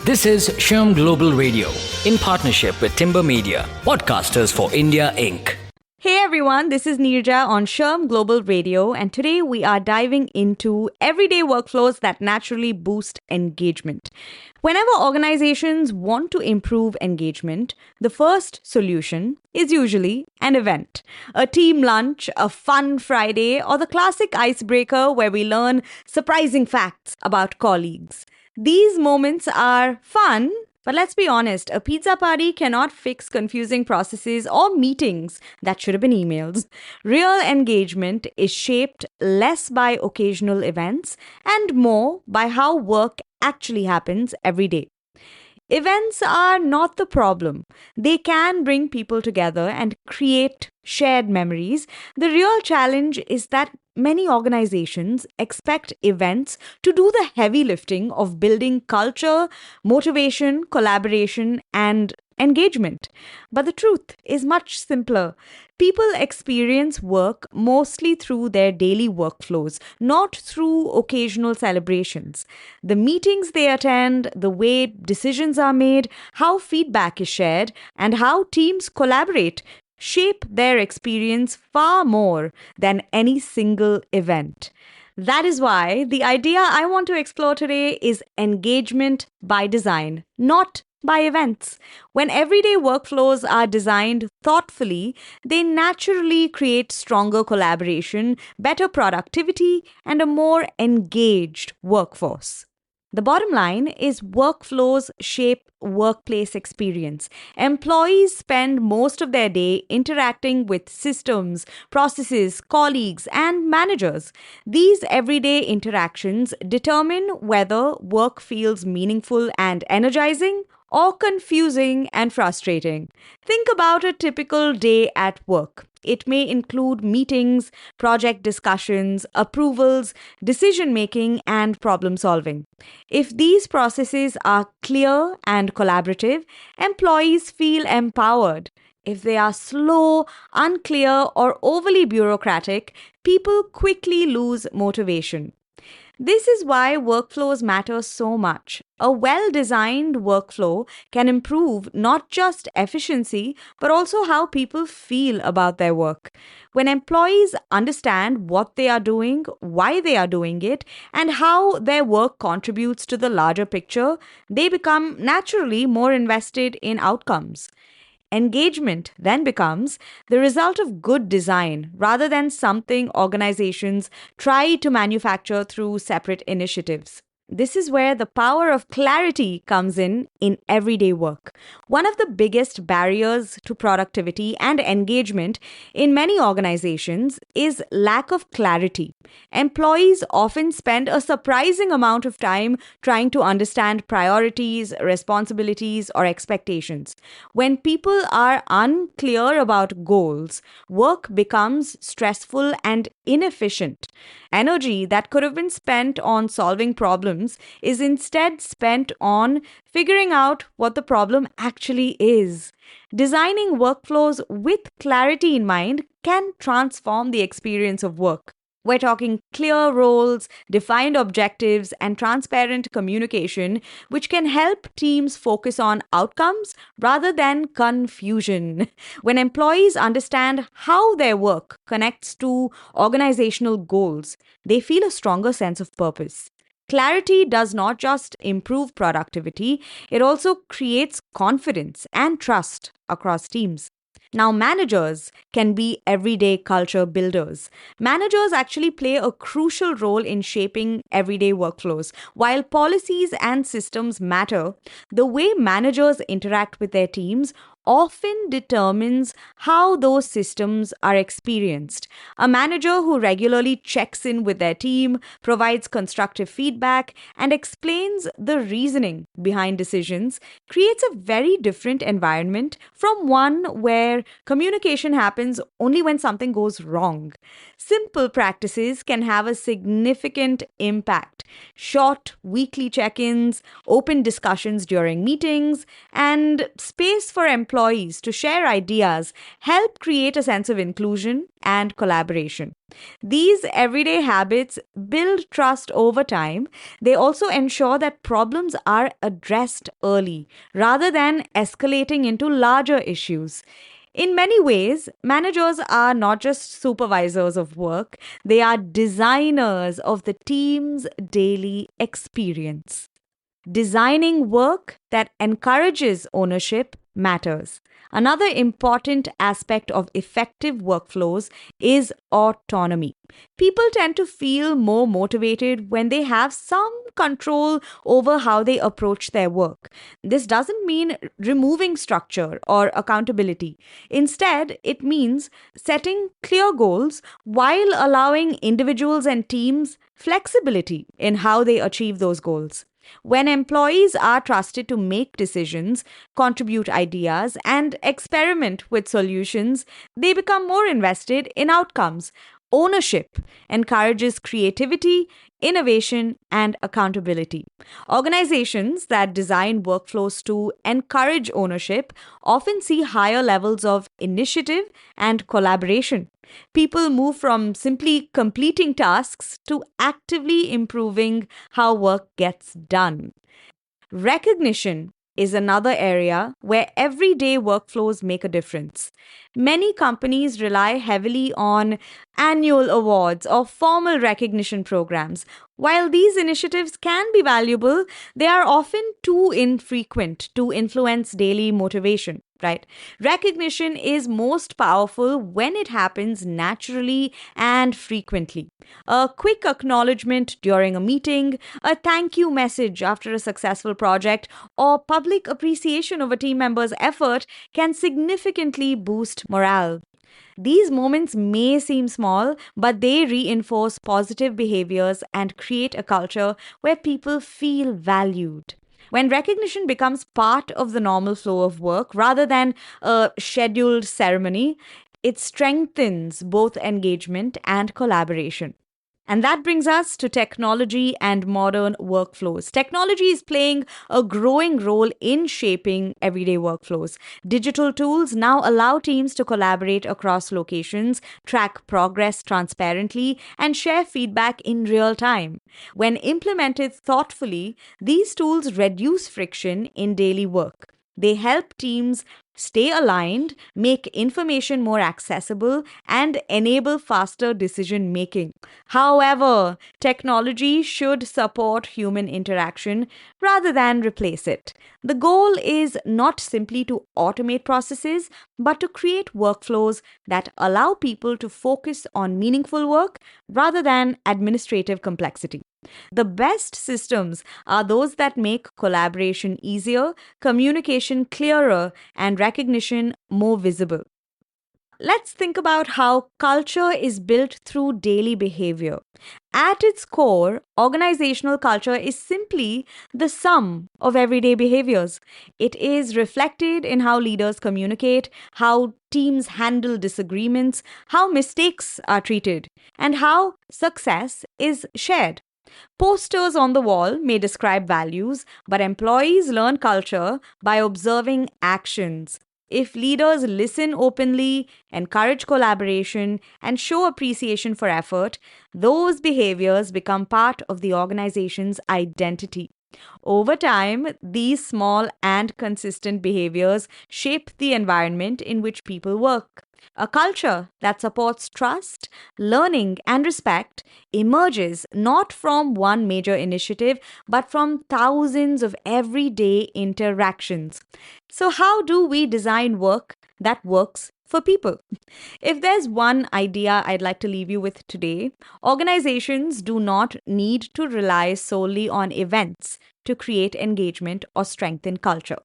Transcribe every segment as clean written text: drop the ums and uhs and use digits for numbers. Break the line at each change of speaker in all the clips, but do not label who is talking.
This is Shyam Global Radio in partnership with Timber Media, Podcasters for India Inc.
Hey everyone, this is Neerja on Sherm Global Radio, and today we are diving into everyday workflows that naturally boost engagement. Whenever organizations want to improve engagement, the first solution is usually an event. A team lunch, a fun Friday, or the classic icebreaker where we learn surprising facts about colleagues. These moments are fun. But let's be honest, a pizza party cannot fix confusing processes or meetings that should have been emails. Real engagement is shaped less by occasional events and more by how work actually happens every day. Events are not the problem. They can bring people together and create shared memories. The real challenge is that many organizations expect events to do the heavy lifting of building culture, motivation, collaboration, and engagement. But the truth is much simpler. People experience work mostly through their daily workflows, not through occasional celebrations. The meetings they attend, the way decisions are made, how feedback is shared, and how teams collaborate shape their experience far more than any single event. That is why the idea I want to explore today is engagement by design, not by events. When everyday workflows are designed thoughtfully, they naturally create stronger collaboration, better productivity, and a more engaged workforce. The bottom line is workflows shape workplace experience. Employees spend most of their day interacting with systems, processes, colleagues, and managers. These everyday interactions determine whether work feels meaningful and energizing or confusing and frustrating. Think about a typical day at work. It may include meetings, project discussions, approvals, decision-making, and problem-solving. If these processes are clear and collaborative, employees feel empowered. If they are slow, unclear, or overly bureaucratic, people quickly lose motivation. This is why workflows matter so much. A well-designed workflow can improve not just efficiency, but also how people feel about their work. When employees understand what they are doing, why they are doing it, and how their work contributes to the larger picture, they become naturally more invested in outcomes. Engagement then becomes the result of good design rather than something organizations try to manufacture through separate initiatives. This is where the power of clarity comes in everyday work. One of the biggest barriers to productivity and engagement in many organizations is lack of clarity. Employees often spend a surprising amount of time trying to understand priorities, responsibilities, or expectations. When people are unclear about goals, work becomes stressful and inefficient. Energy that could have been spent on solving problems is instead spent on figuring out what the problem actually is. Designing workflows with clarity in mind can transform the experience of work. We're talking clear roles, defined objectives, and transparent communication, which can help teams focus on outcomes rather than confusion. When employees understand how their work connects to organizational goals, they feel a stronger sense of purpose. Clarity does not just improve productivity, it also creates confidence and trust across teams. Now, managers can be everyday culture builders. Managers actually play a crucial role in shaping everyday workflows. While policies and systems matter, the way managers interact with their teams often determines how those systems are experienced. A manager who regularly checks in with their team, provides constructive feedback, and explains the reasoning behind decisions creates a very different environment from one where communication happens only when something goes wrong. Simple practices can have a significant impact. Short weekly check-ins, open discussions during meetings, and space for employees employees to share ideas help create a sense of inclusion and collaboration. These everyday habits build trust over time. They also ensure that problems are addressed early rather than escalating into larger issues. In many ways, managers are not just supervisors of work, they are designers of the team's daily experience. Designing work that encourages ownership matters. Another important aspect of effective workflows is autonomy. People tend to feel more motivated when they have some control over how they approach their work. This doesn't mean removing structure or accountability. Instead, it means setting clear goals while allowing individuals and teams flexibility in how they achieve those goals. When employees are trusted to make decisions, contribute ideas, and experiment with solutions, they become more invested in outcomes. Ownership encourages creativity, innovation, and accountability. Organizations that design workflows to encourage ownership often see higher levels of initiative and collaboration. People move from simply completing tasks to actively improving how work gets done. Recognition is another area where everyday workflows make a difference. Many companies rely heavily on annual awards or formal recognition programs. While these initiatives can be valuable, they are often too infrequent to influence daily motivation, right? Recognition is most powerful when it happens naturally and frequently. A quick acknowledgement during a meeting, a thank you message after a successful project, or public appreciation of a team member's effort can significantly boost morale. These moments may seem small, but they reinforce positive behaviors and create a culture where people feel valued. When recognition becomes part of the normal flow of work rather than a scheduled ceremony, it strengthens both engagement and collaboration. And that brings us to technology and modern workflows. Technology is playing a growing role in shaping everyday workflows. Digital tools now allow teams to collaborate across locations, track progress transparently, and share feedback in real time. When implemented thoughtfully, these tools reduce friction in daily work. They help teams stay aligned, make information more accessible, and enable faster decision making. However, technology should support human interaction rather than replace it. The goal is not simply to automate processes, but to create workflows that allow people to focus on meaningful work rather than administrative complexity. The best systems are those that make collaboration easier, communication clearer, and recognition more visible. Let's think about how culture is built through daily behavior. At its core, organizational culture is simply the sum of everyday behaviors. It is reflected in how leaders communicate, how teams handle disagreements, how mistakes are treated, and how success is shared. Posters on the wall may describe values, but employees learn culture by observing actions. If leaders listen openly, encourage collaboration, and show appreciation for effort, those behaviors become part of the organization's identity. Over time, these small and consistent behaviors shape the environment in which people work. A culture that supports trust, learning, and respect emerges not from one major initiative, but from thousands of everyday interactions. So, how do we design work that works for people? If there's one idea I'd like to leave you with today, organizations do not need to rely solely on events to create engagement or strengthen culture.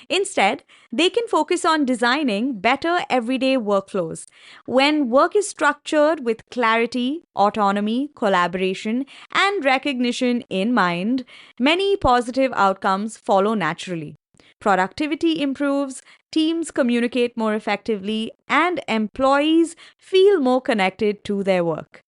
Instead, they can focus on designing better everyday workflows. When work is structured with clarity, autonomy, collaboration, and recognition in mind, many positive outcomes follow naturally. Productivity improves, teams communicate more effectively, and employees feel more connected to their work.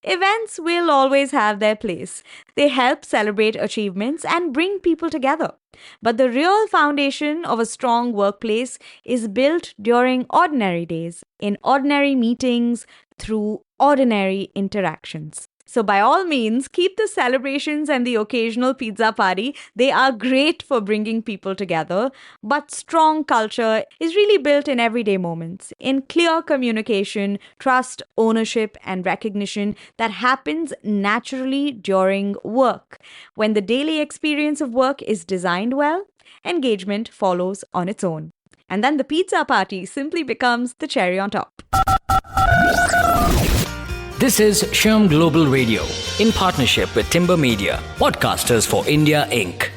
Events will always have their place. They help celebrate achievements and bring people together. But the real foundation of a strong workplace is built during ordinary days, in ordinary meetings, through ordinary interactions. So, by all means, keep the celebrations and the occasional pizza party. They are great for bringing people together. But strong culture is really built in everyday moments, in clear communication, trust, ownership, and recognition that happens naturally during work. When the daily experience of work is designed well, engagement follows on its own. And then the pizza party simply becomes the cherry on top.
This is Shyam Global Radio in partnership with Timber Media, Podcasters for India Inc.